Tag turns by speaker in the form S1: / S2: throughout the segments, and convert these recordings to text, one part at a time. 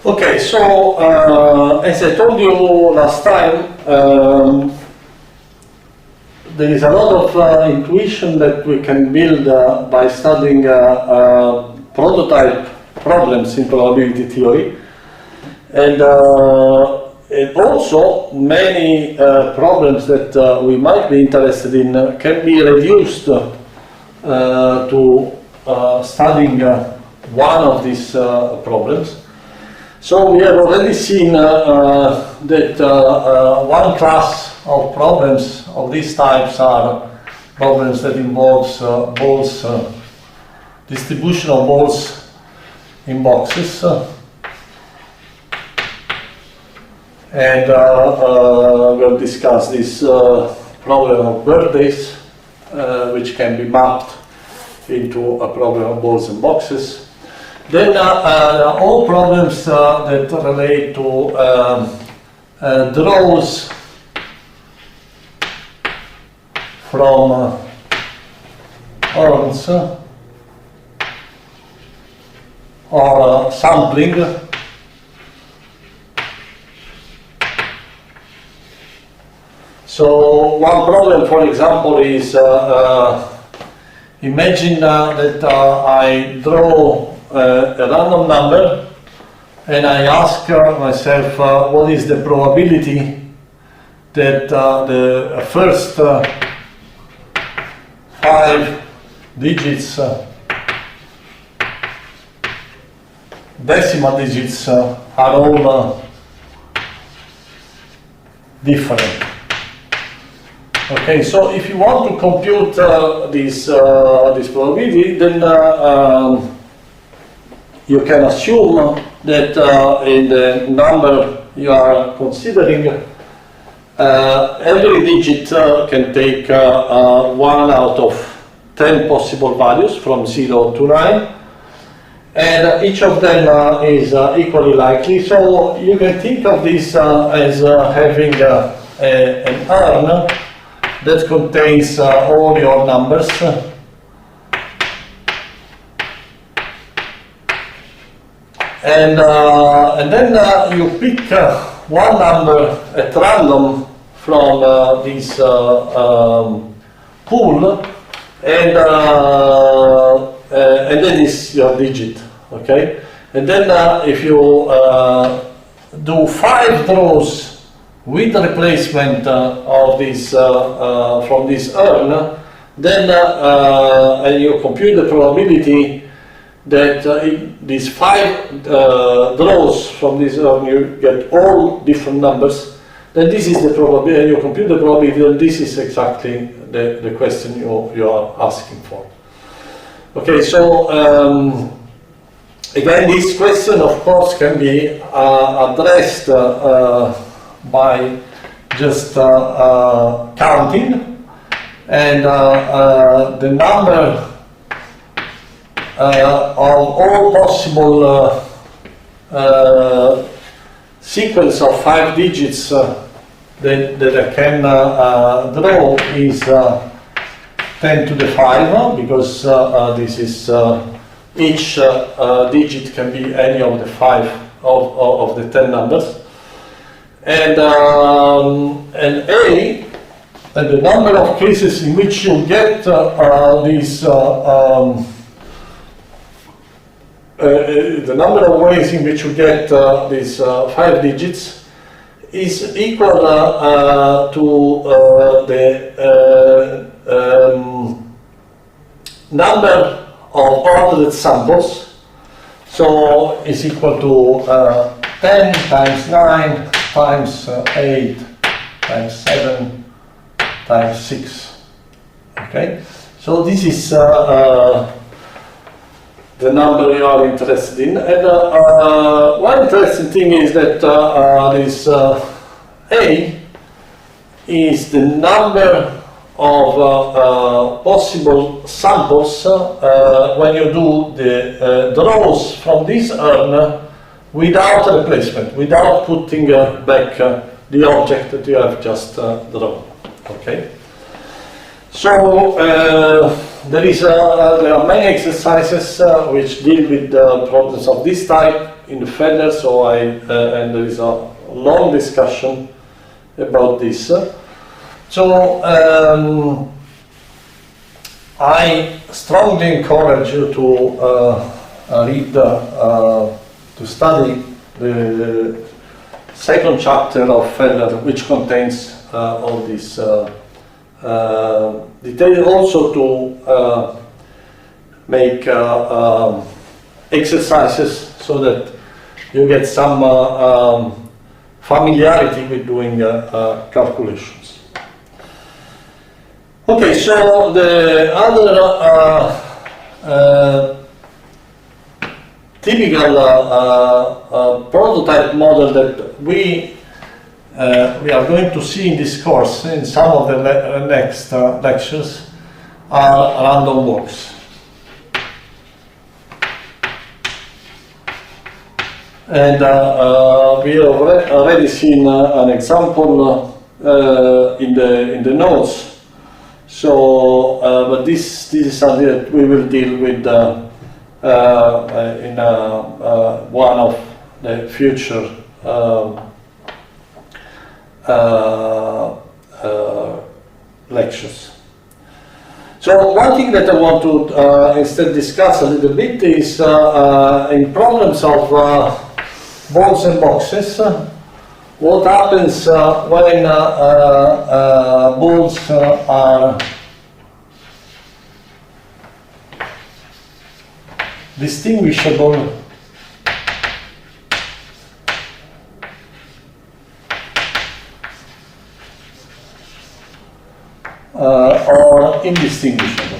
S1: Okay, so as I told you last time, there is a lot of intuition that we can build by studying prototype problems in probability theory, and also many problems that we might be interested in can be reduced to studying one of these problems. So we have already seen that one class of problems of these types are problems that involves balls, distribution of balls in boxes, and we'll discuss this problem of birthdays, which can be mapped into a problem of balls and boxes. Then all problems that relate to draws from urns or sampling. So one problem, for example, is imagine that I draw a random number and I ask myself what is the probability that the first 5 digits, decimal digits, are all different. Okay, so if you want to compute this probability, then you can assume that in the number you are considering, every digit can take 1 out of 10 possible values from 0 to 9, and each of them is equally likely. So you can think of this as having an urn that contains all your numbers. And then you pick one number at random from this pool, and then is your digit, okay? And then if you do 5 draws with the replacement of this from this urn, then and you compute the probability that these 5 draws from this urn, you get all different numbers, then this is the probability, and you compute the probability, and this is exactly the question you are asking for. Okay, so again, this question of course can be addressed by just counting, and the number of all possible sequence of 5 digits that I can draw is 10 to the 5, because this is each digit can be any of the 5 of the 10 numbers, and A, and the number of cases in which you get these the number of ways in which you get these 5 digits is equal to the number of ordered samples. So is equal to 10 times 9 times 8 times 7 times 6. Okay, so this is the number you are interested in. And one interesting thing is that this A is the number of possible samples when you do the draws from this urn without replacement, without putting back the object that you have just drawn. Okay. So there are many exercises which deal with problems of this type, in the feather, so and there is a long discussion about this. So I strongly encourage you to read, to study the second chapter of Feller, which contains all this detail. Also to make exercises so that you get some familiarity with doing calculations. Okay, so the other typical prototype model that we are going to see in this course, in some of the next lectures, are random walks. And we have already seen an example in the notes. So, but this is something that we will deal with in one of the future lectures. So one thing that I want to instead discuss a little bit is in problems of balls and boxes, what happens when balls are distinguishable or indistinguishable.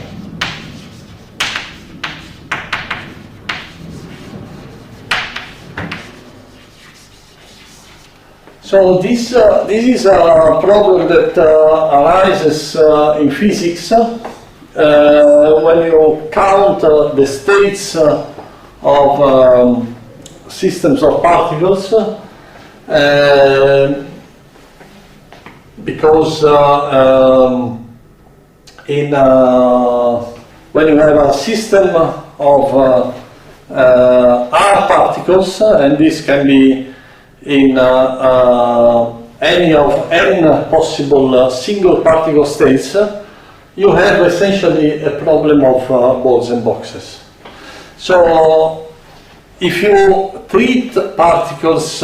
S1: So this is a problem that arises in physics when you count the states of systems of particles, because when you have a system of R particles, and this can be in any of n possible single particle states, you have essentially a problem of balls and boxes. So if you treat particles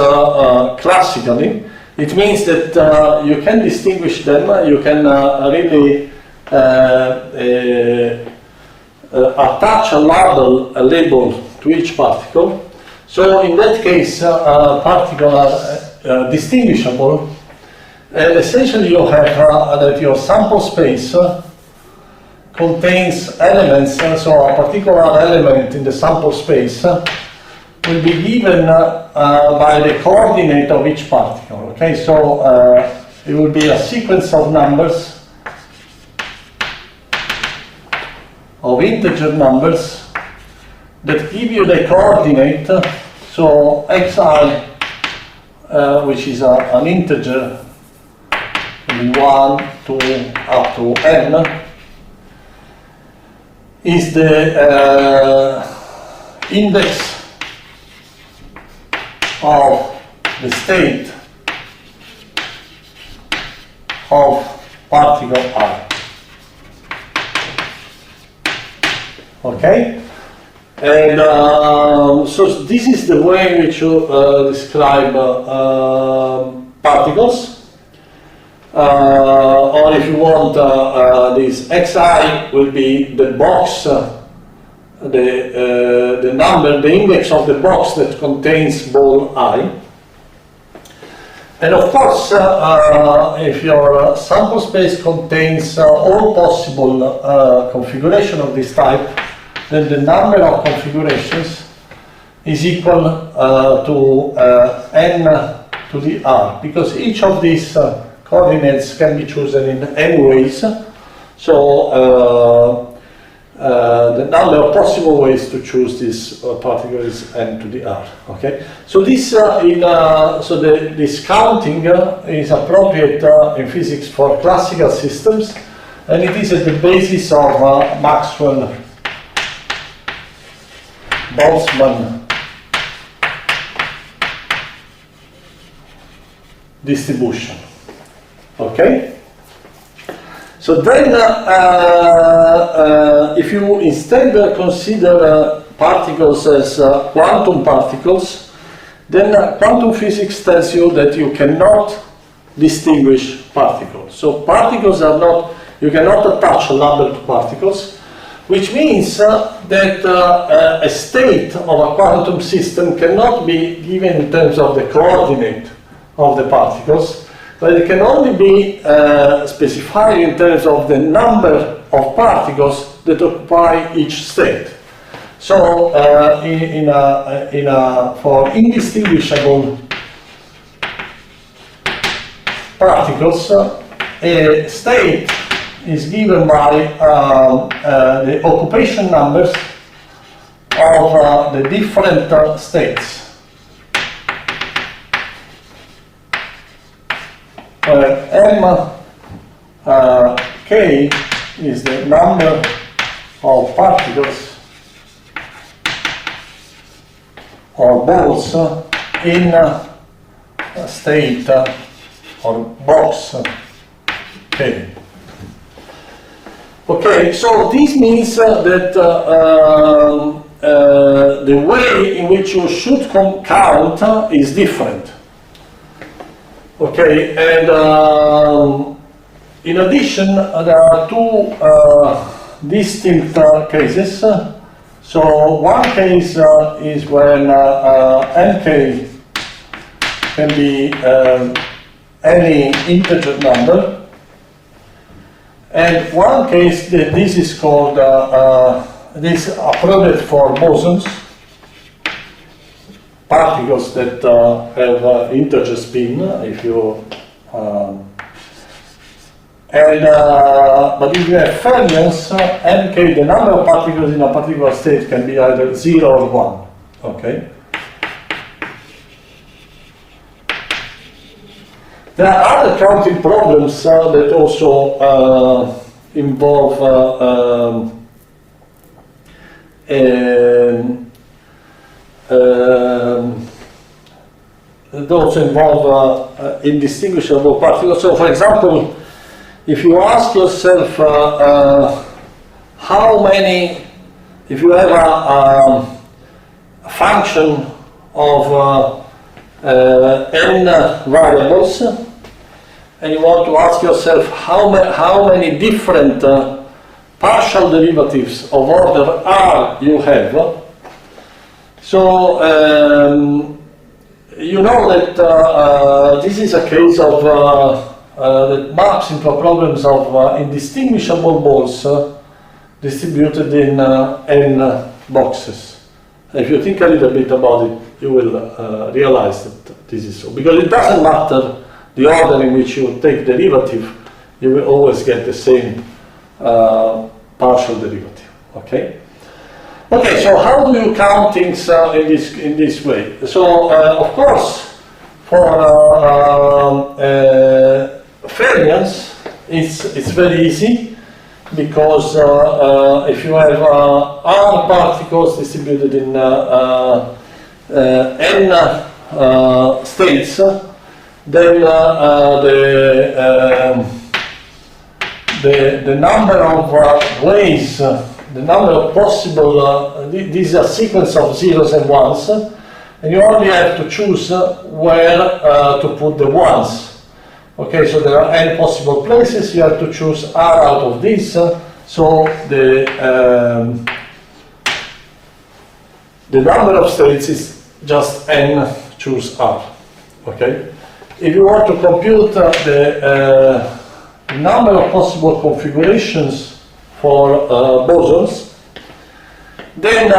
S1: classically, it means that you can distinguish them, you can really attach a label to each particle. So in that case, particles are distinguishable, and essentially you have that your sample space contains elements, so a particular element in the sample space will be given by the coordinate of each particle. Okay, so it will be a sequence of numbers, of integer numbers, that give you the coordinate. So xi, which is an integer in 1, 2, up to n, is the index of the state of particle I. Okay? And so this is the way in which you describe particles. Or if you want, this xi will be the box, the number, the index of the box that contains ball I. And of course, if your sample space contains all possible configuration of this type, then the number of configurations is equal to n to the r, because each of these coordinates can be chosen in n ways. So the number of possible ways to choose this particle is n to the r. Okay. So this this counting is appropriate in physics for classical systems, and it is at the basis of Maxwell-Boltzmann distribution. Okay? So then, if you instead consider particles as quantum particles, then quantum physics tells you that you cannot distinguish particles. So particles are not, you cannot attach a label to particles, which means that a state of a quantum system cannot be given in terms of the coordinate of the particles, but it can only be specified in terms of the number of particles that occupy each state. So for indistinguishable particles, a state is given by the occupation numbers of the different states. K is the number of particles or balls in a state or box K. Okay, so this means that the way in which you should count is different. Okay, and in addition, there are two distinct cases. So one case is when nk can be any integer number, and one case that this is called this appropriate for bosons, particles that have integer spin. If you but if you have fermions, nk, the number of particles in a particular state can be either 0 or 1. Okay. There are other counting problems that also involve indistinguishable particles. So, for example, if you ask yourself how many, if you have a function of n variables, and you want to ask yourself how many different partial derivatives of order r you have, so you know that this is a case of that maps into problems of indistinguishable balls distributed in n boxes. If you think a little bit about it, you will realize that this is so. Because it doesn't matter the order in which you take derivative, you will always get the same partial derivative. Okay? Okay, so how do you count things in this way? So, of course, for fermions, it's very easy, because if you have r particles distributed in n states, then the number of ways, the number of possible, this is a sequence of zeros and ones, and you only have to choose where to put the ones. Okay, so there are n possible places, you have to choose r out of this, so the number of states is just n choose r. Okay? If you want to compute the number of possible configurations for bosons, then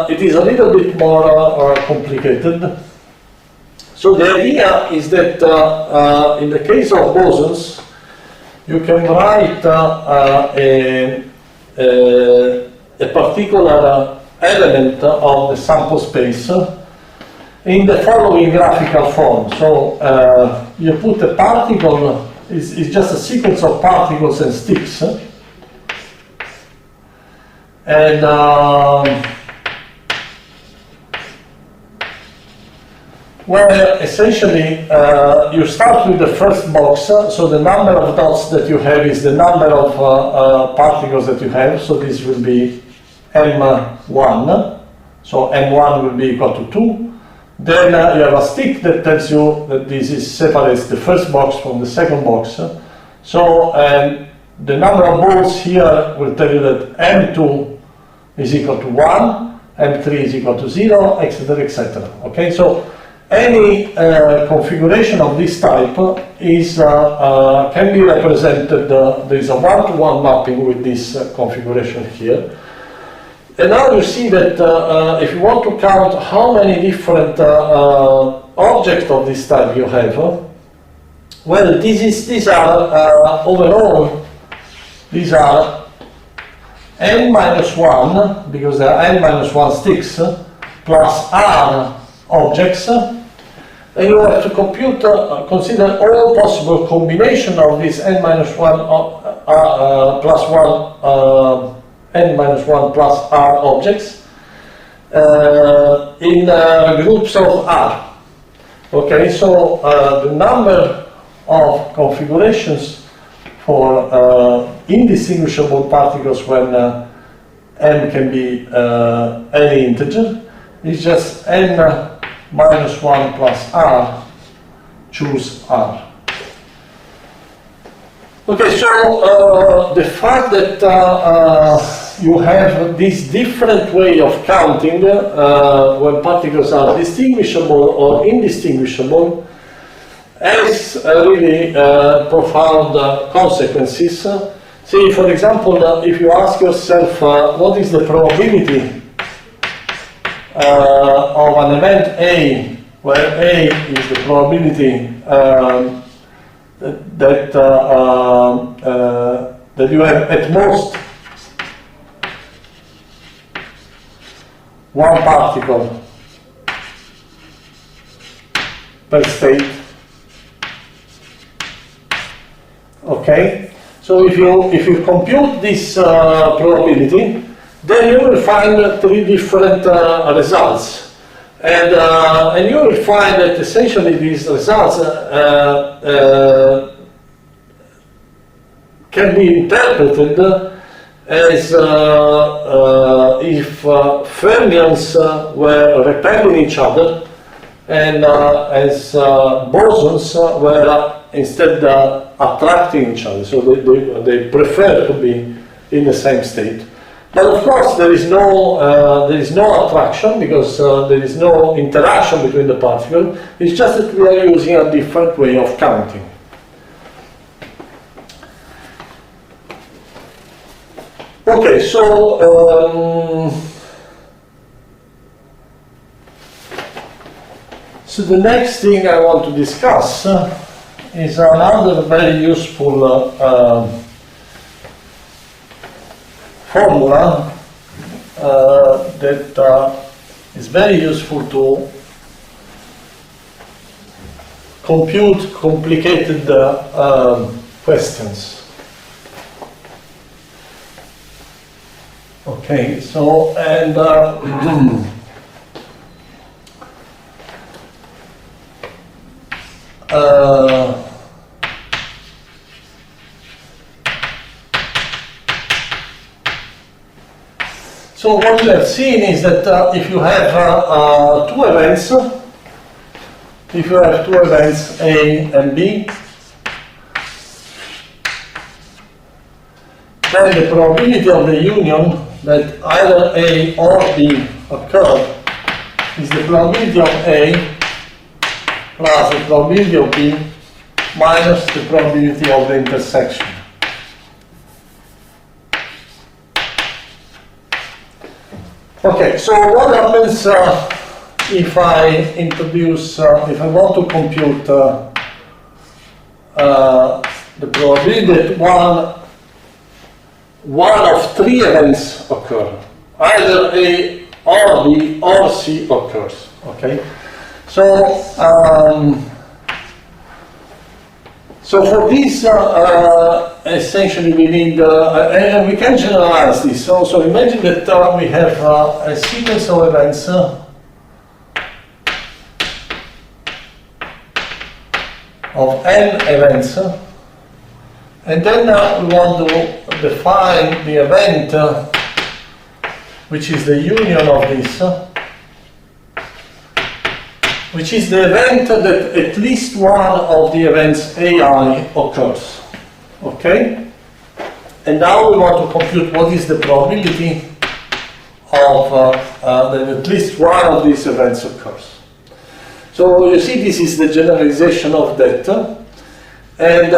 S1: it is a little bit more complicated. So the idea is that in the case of bosons, you can write a particular element of the sample space in the following graphical form. So you put a particle, it's just a sequence of particles and sticks, and where essentially you start with the first box, so the number of dots that you have is the number of particles that you have, so this will be M1, so M1 will be equal to 2. Then you have a stick that tells you that this separates the first box from the second box. So the number of balls here will tell you that M2 is equal to 1, M3 is equal to 0, etc., etc. Okay, so any configuration of this type is can be represented. There is a one-to-one mapping with this configuration here. And now you see that if you want to count how many different objects of this type you have, well, these are overall, these are n minus 1, because there are n minus 1 sticks, plus r objects, and you have to compute, consider all possible combination of this n minus 1 plus 1 n minus 1 plus r objects in groups of r. Okay, so the number of configurations for indistinguishable particles when n can be any integer is just n minus 1 plus r, choose r. Okay, so the fact that you have this different way of counting when particles are distinguishable or indistinguishable has really profound consequences. See, for example, if you ask yourself what is the probability of an event A, where A is the probability that you have at most one particle per state. Okay, so if you compute this probability, then you will find three different results, and you will find that essentially these results can be interpreted as if fermions were repelling each other, and as bosons were instead attracting each other, so they prefer to be in the same state. But of course there is no attraction, because there is no interaction between the particles. It's just that we are using a different way of counting. Okay, so the next thing I want to discuss is another very useful formula that is very useful to compute complicated questions. Okay, so, and so what we have seen is that if you have two events, A and B, then the probability of the union that either A or B occur is the probability of A plus the probability of B minus the probability of the intersection. Okay, so what happens if I introduce, if I want to compute the probability that one of three events occur, either A or B or C occurs. Okay, so so for this, essentially we need, and we can generalize this. So imagine that we have a sequence of events of n events, and then we want to define the event which is the union of this, which is the event that at least one of the events AI occurs. Okay? And now we want to compute what is the probability of that at least one of these events occurs. So you see, this is the generalization of that, and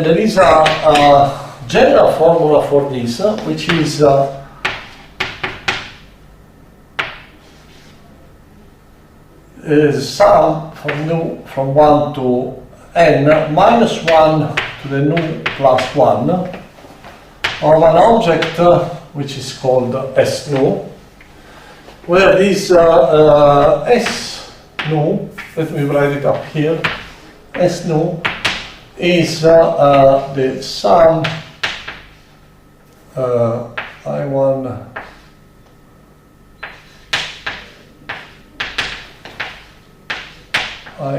S1: there is a general formula for this, which is sum from 1 to n minus 1 to the nu plus 1 of an object which is called S nu, where this S nu, let me write it up here, S nu is the sum, I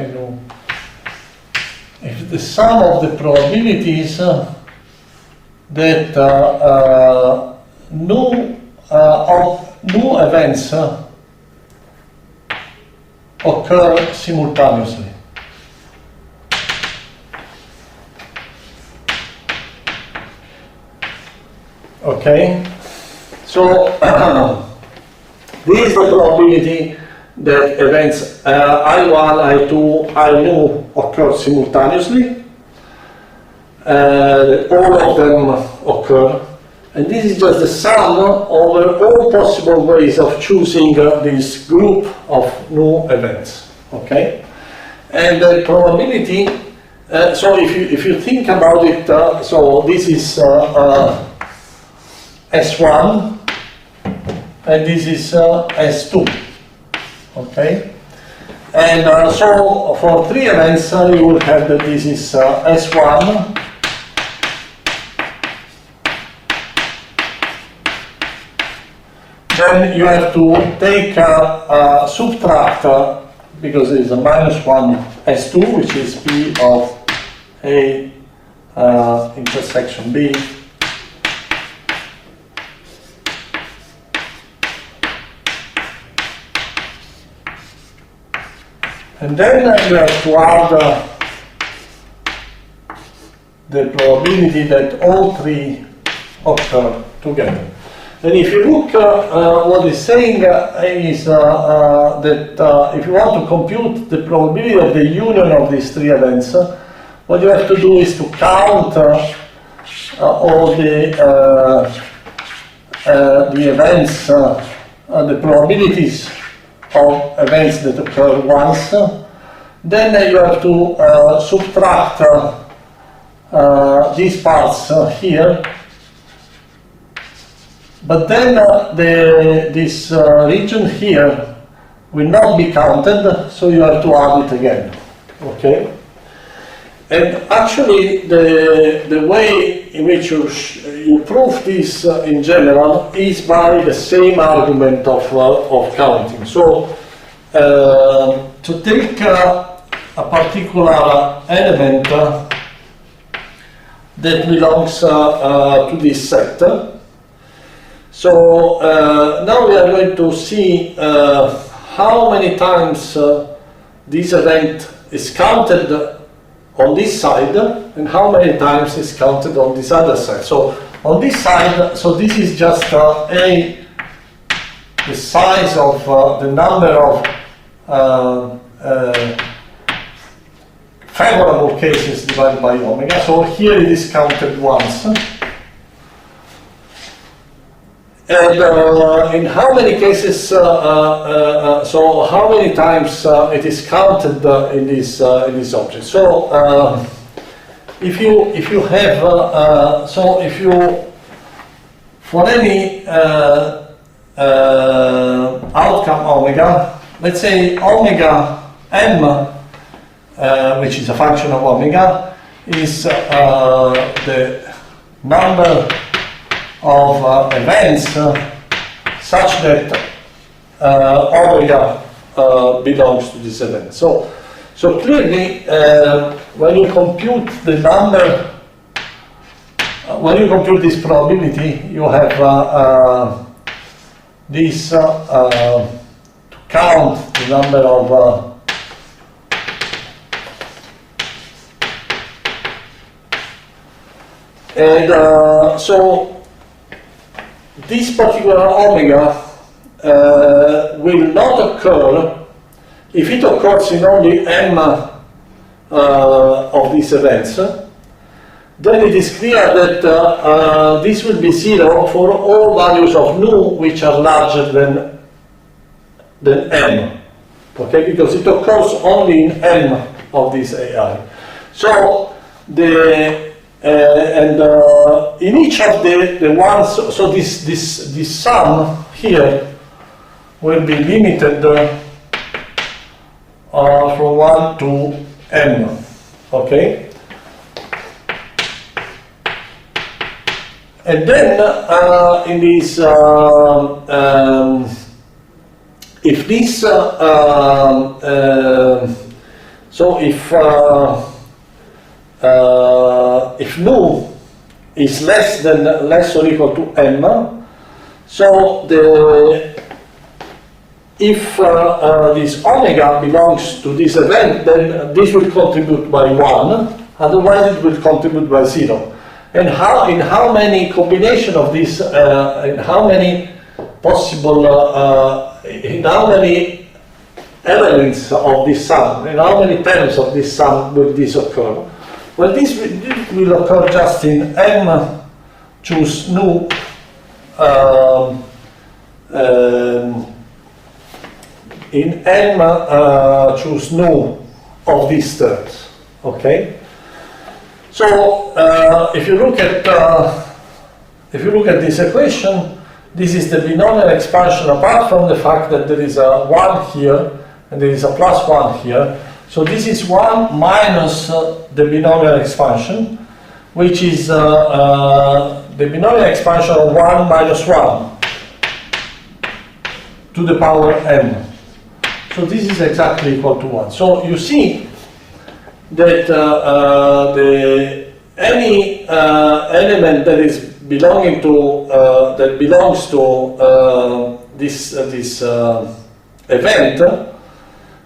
S1: know if the sum of the probabilities that new events occur simultaneously. Okay, so this is the probability that events I1, I2, I occur simultaneously. All of them occur, and this is just the sum over all possible ways of choosing this group of new events. Okay, and the probability. So if you think about it, so this is S1, and this is S2. Okay, and so for 3 events you will have that this is S1, then you have to take subtract, because it is a minus 1 S2, which is P of A intersection B. And then you have to add the probability that all 3 occur together. And if you look, what it's saying is that if you want to compute the probability of the union of these 3 events, what you have to do is to count all the events, the probabilities of events that occur once. Then you have to subtract these parts here, but then this region here will not be counted, so you have to add it again. Okay? And actually the way in which you prove this in general is by the same argument of counting. So to take a particular element that belongs to this set. So now we are going to see how many times this event is counted on this side and how many times is counted on this other side. So on this side, so this is just the size of the number of favorable cases divided by omega. So here it is counted once. And in how many cases, so how many times it is counted in this object? So if you have, so if you, for any outcome omega, let's say omega m, which is a function of omega, is the number of events such that omega belongs to this event. So So clearly, when you compute the number, when you compute this probability, you have this to count the number of and so this particular omega will not occur if it occurs in only m of these events. Then it is clear that this will be 0 for all values of nu which are larger than m, okay, because it occurs only in m of this AI. So in each of the ones, so this sum here will be limited from 1 to m, okay? And then in this, if this, so if nu is less or equal to m, so if this omega belongs to this event, then this will contribute by 1, otherwise it will contribute by 0. And in how many combination of this, in how many possible, in how many elements of this sum, in how many terms of this sum will this occur? Well, this will occur just in m choose nu in m choose nu of these terms, okay? So if you look at this equation, this is the binomial expansion apart from the fact that there is a 1 here and there is a plus 1 here. So this is 1 minus the binomial expansion, which is the binomial expansion of 1 minus 1 to the power m. So this is exactly equal to 1. So you see that any element that is belonging to that belongs to this event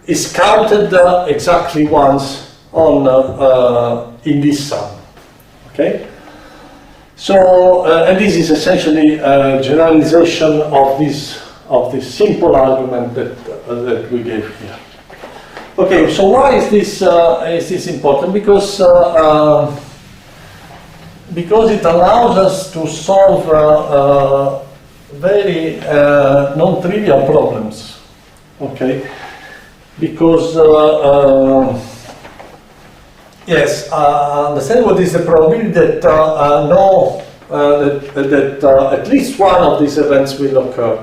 S1: is counted exactly once on in this sum. Okay. So and this is essentially a generalization of this simple argument that we gave here. Okay, so why is this important? Because it allows us to solve very non-trivial problems. Okay, because yes, understand what is the probability that at least one of these events will occur.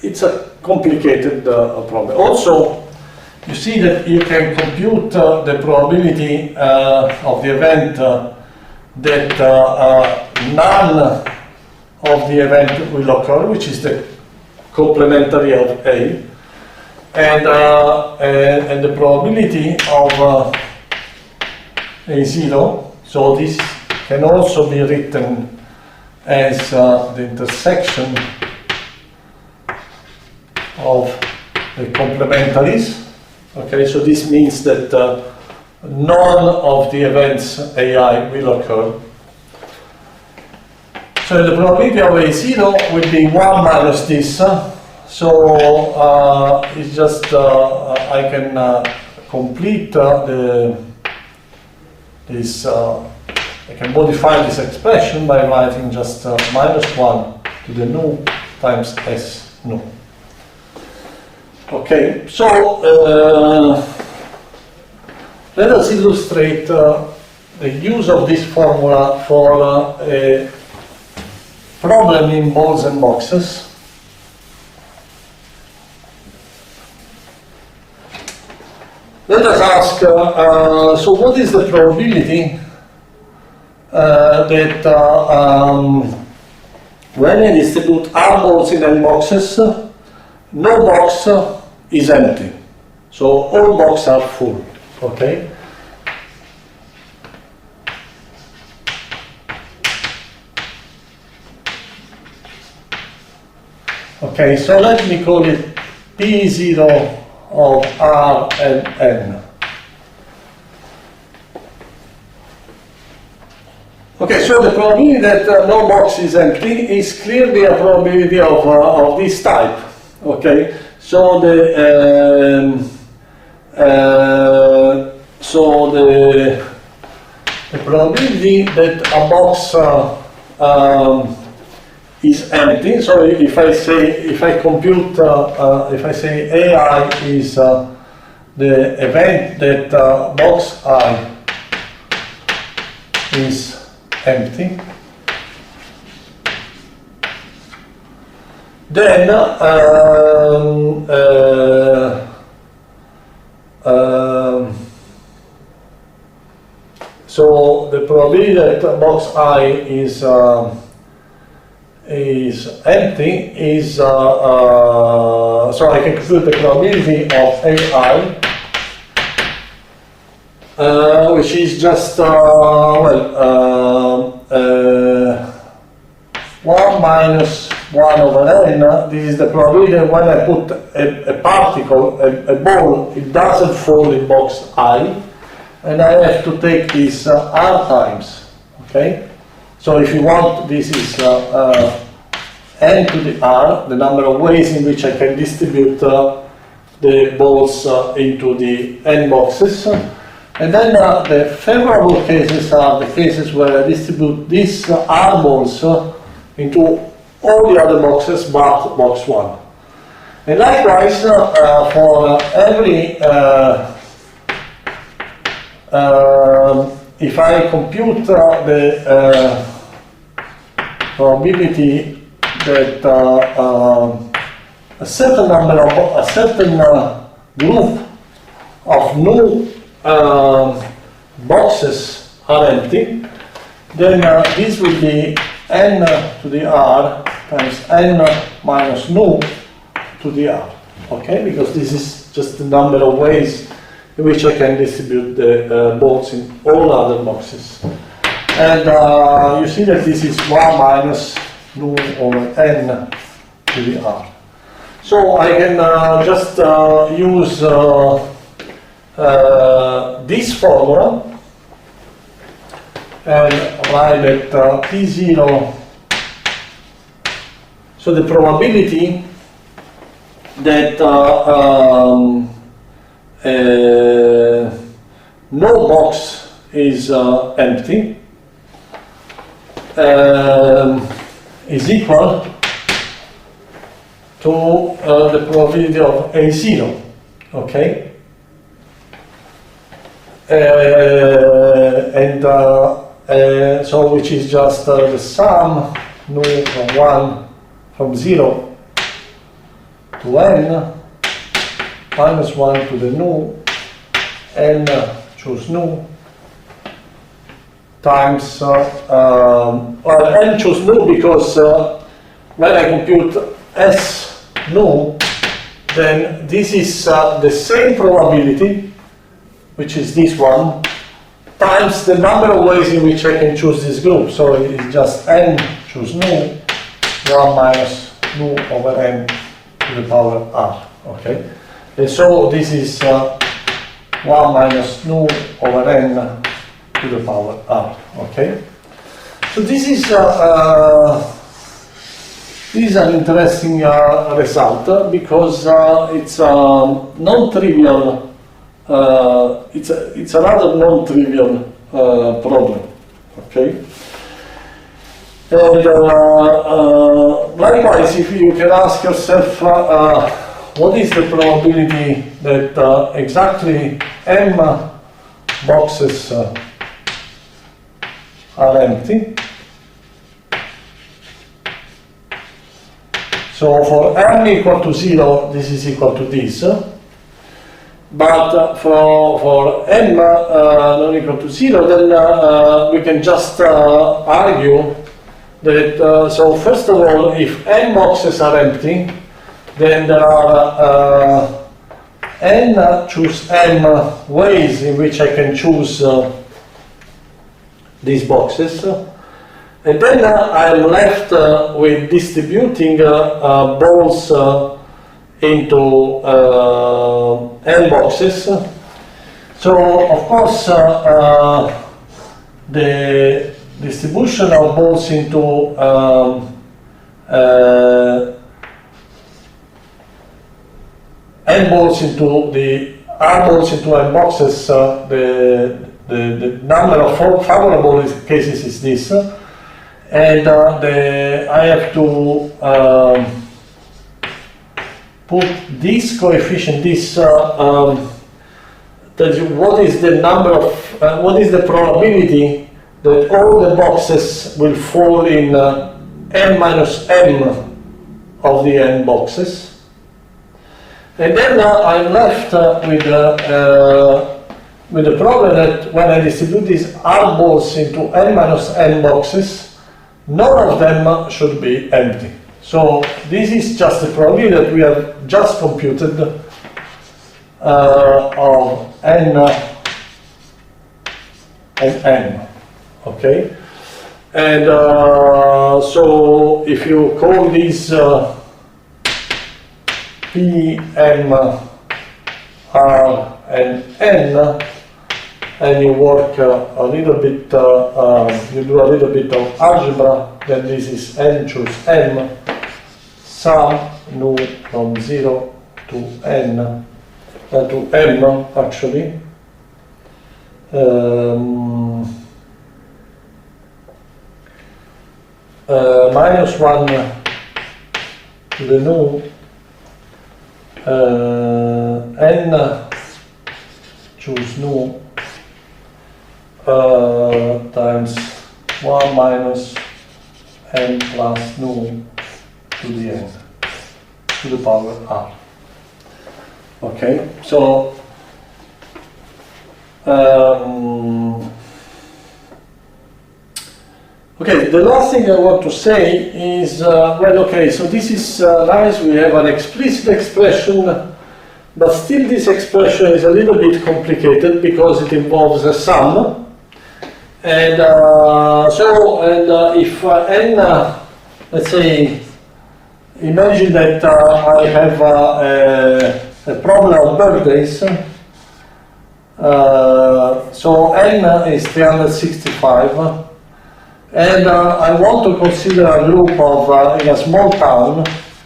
S1: It's a complicated problem. Also, you see that you can compute the probability of the event that none of the event will occur, which is the complementary of A, and the probability of A0. So this can also be written as the intersection of the complementaries. Okay, so this means that none of the events AI will occur. So the probability of A0 will be 1 minus this. So it's just I can complete this. I can modify this expression by writing just minus 1 to the nu times S nu. Okay, so let us illustrate the use of this formula for a problem in balls and boxes. Let us ask, so what is the probability that when I distribute R balls in N boxes, no box is empty. So all boxes are full, okay? Okay, so let me call it P0 of R and N. Okay, so the probability that no box is empty is clearly a probability of this type. Okay, so the probability that a box is empty. So if I say AI is the event that box I is empty, then so the probability that box I is empty is so I can compute the probability of AI, which is just 1 minus 1 over n. This is the probability that when I put a particle, a ball, it doesn't fall in box I, and I have to take this r times. Okay, so if you want, this is n to the r, the number of ways in which I can distribute the balls into the n boxes. And then the favorable cases are the cases where I distribute these r balls into all the other boxes but box 1. And likewise, for every, if I compute the probability that a certain number of, a certain group of new boxes are empty, then this will be n to the r times n minus nu to the r. Okay, because this is just the number of ways in which I can distribute the balls in all other boxes. And you see that this is 1 minus nu over n to the r. So I can just use this formula and write that P0, so the probability that no box is empty is equal to the probability of A0, okay? So which is just the sum nu from 0 to n minus 1 to the nu n choose nu times well, n choose nu because when I compute s nu, then this is the same probability, which is this one, times the number of ways in which I can choose this group. So it's just n choose nu, 1 minus nu over n to the power r, okay? And so this is 1 minus nu over n to the power r, okay? So this is an interesting result because it's non-trivial. It's another non-trivial problem, okay? And likewise, if you can ask yourself, what is the probability that exactly m boxes are empty? So for m equal to 0, this is equal to this. But for n not equal to 0, then we can just argue that, so first of all, if n boxes are empty, then there are n choose m ways in which I can choose these boxes. And then I'm left with distributing balls into n boxes. So, of course, the distribution of balls into n balls into the r balls into n boxes, the number of favorable cases is this, and I have to put this coefficient, this tells you what is the number of, what is the probability that all the boxes will fall in n minus m of the n boxes. And then I'm left with the problem that when I distribute these r balls into n minus n boxes, none of them should be empty. So this is just the probability that we have just computed of n and n, okay? And so if you call these P, M, R, and N, and you work a little bit, you do a little bit of algebra, then this is n choose m, sum nu from 0 to n, to m actually, minus 1 to the nu, n choose nu times 1 minus n plus nu to the n to the power r. Okay, so okay, the last thing I want to say is, well, okay, so this is nice, we have an explicit expression, but still this expression is a little bit complicated because it involves a sum. And if n, let's say, imagine that I have a problem of birthdays, so n is 365, and I want to consider a group of, in a small town,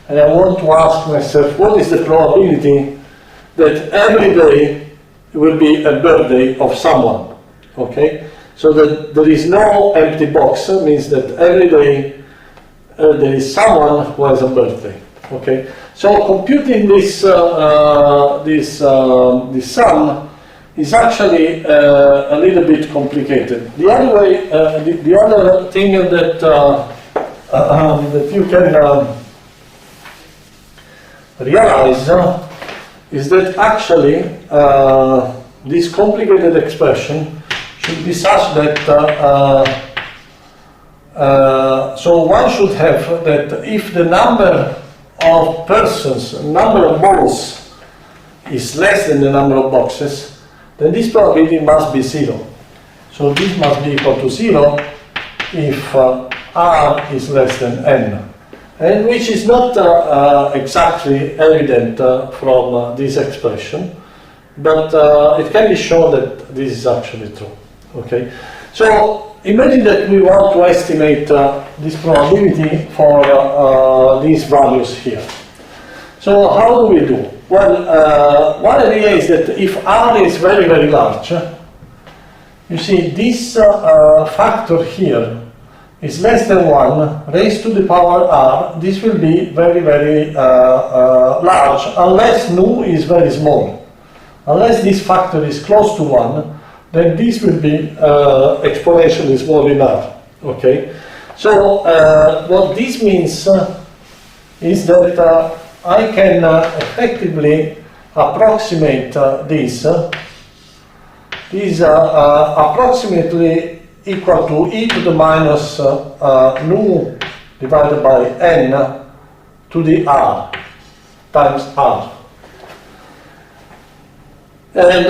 S1: and I want to ask myself, what is the probability that every day will be a birthday of someone, okay? So that there is no empty box, means that every day there is someone who has a birthday, okay? So computing this sum is actually a little bit complicated. The other way, the other thing that that you can realize is that actually this complicated expression should be such that so one should have that if the number of persons, number of balls is less than the number of boxes, then this probability must be 0. So this must be equal to 0 if r is less than n, and which is not exactly evident from this expression, but it can be shown that this is actually true. Okay, so imagine that we want to estimate this probability for these values here. So how do we do? Well, one idea is that if r is very, very large, you see this factor here is less than 1 raised to the power r. This will be very, very large unless nu is very small. Unless this factor is close to 1, then this will be exponentially small in r. Okay? So what this means is that I can effectively approximate this. These are approximately equal to e to the minus nu divided by n to the r. times R. And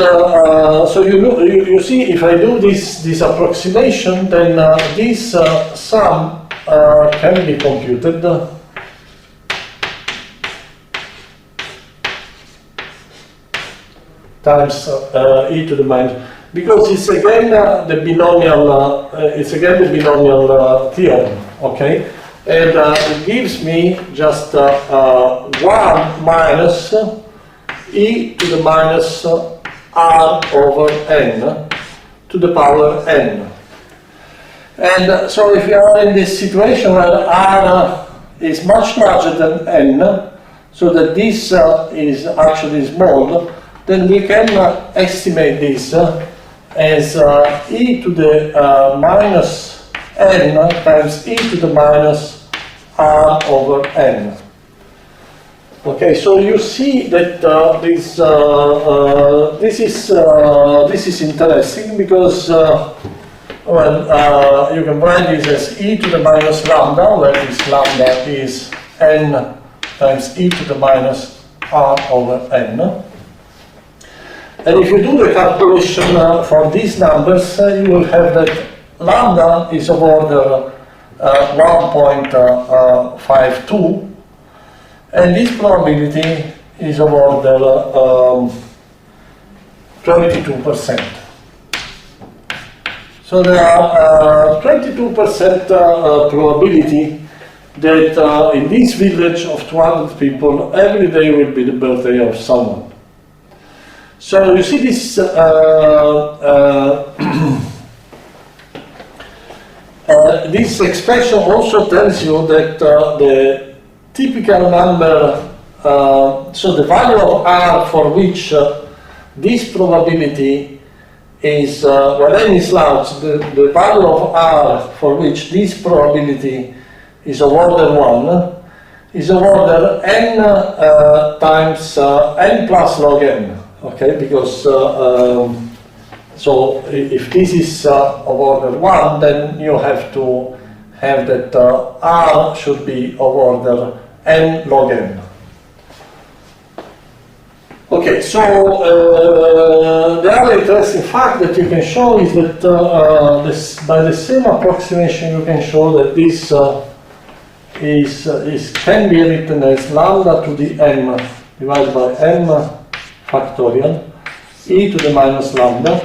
S1: so you see, if I do this approximation, then this sum can be computed times e to the minus, because it's again the binomial. It's again the binomial theorem. Okay, and it gives me just 1 minus e to the minus r over n to the power n. And so if you are in this situation where r is much larger than n, so that this is actually small, then we can estimate this as e to the minus n times e to the minus r over n. Okay, so you see that this is interesting because well, you can write this as e to the minus lambda, where this lambda is n times e to the minus r over n. And if you do the calculation for these numbers, you will have that lambda is of order 1.52, and this probability is of order 22%. So there are 22% probability that in this village of 200 people, every day will be the birthday of someone. So you see this this expression also tells you that the typical number, so the value of r for which this probability is, when n is large, the value of r for which this probability is of order 1 is of order n times n plus log n. Okay, because so if this is of order 1, then you have to have that r should be of order n log n. Okay, so the other interesting fact that you can show is that by the same approximation you can show that this can be written as lambda to the n divided by n factorial e to the minus lambda,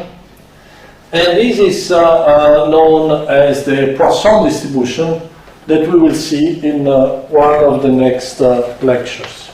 S1: and this is known as the Poisson distribution that we will see in one of the next lectures.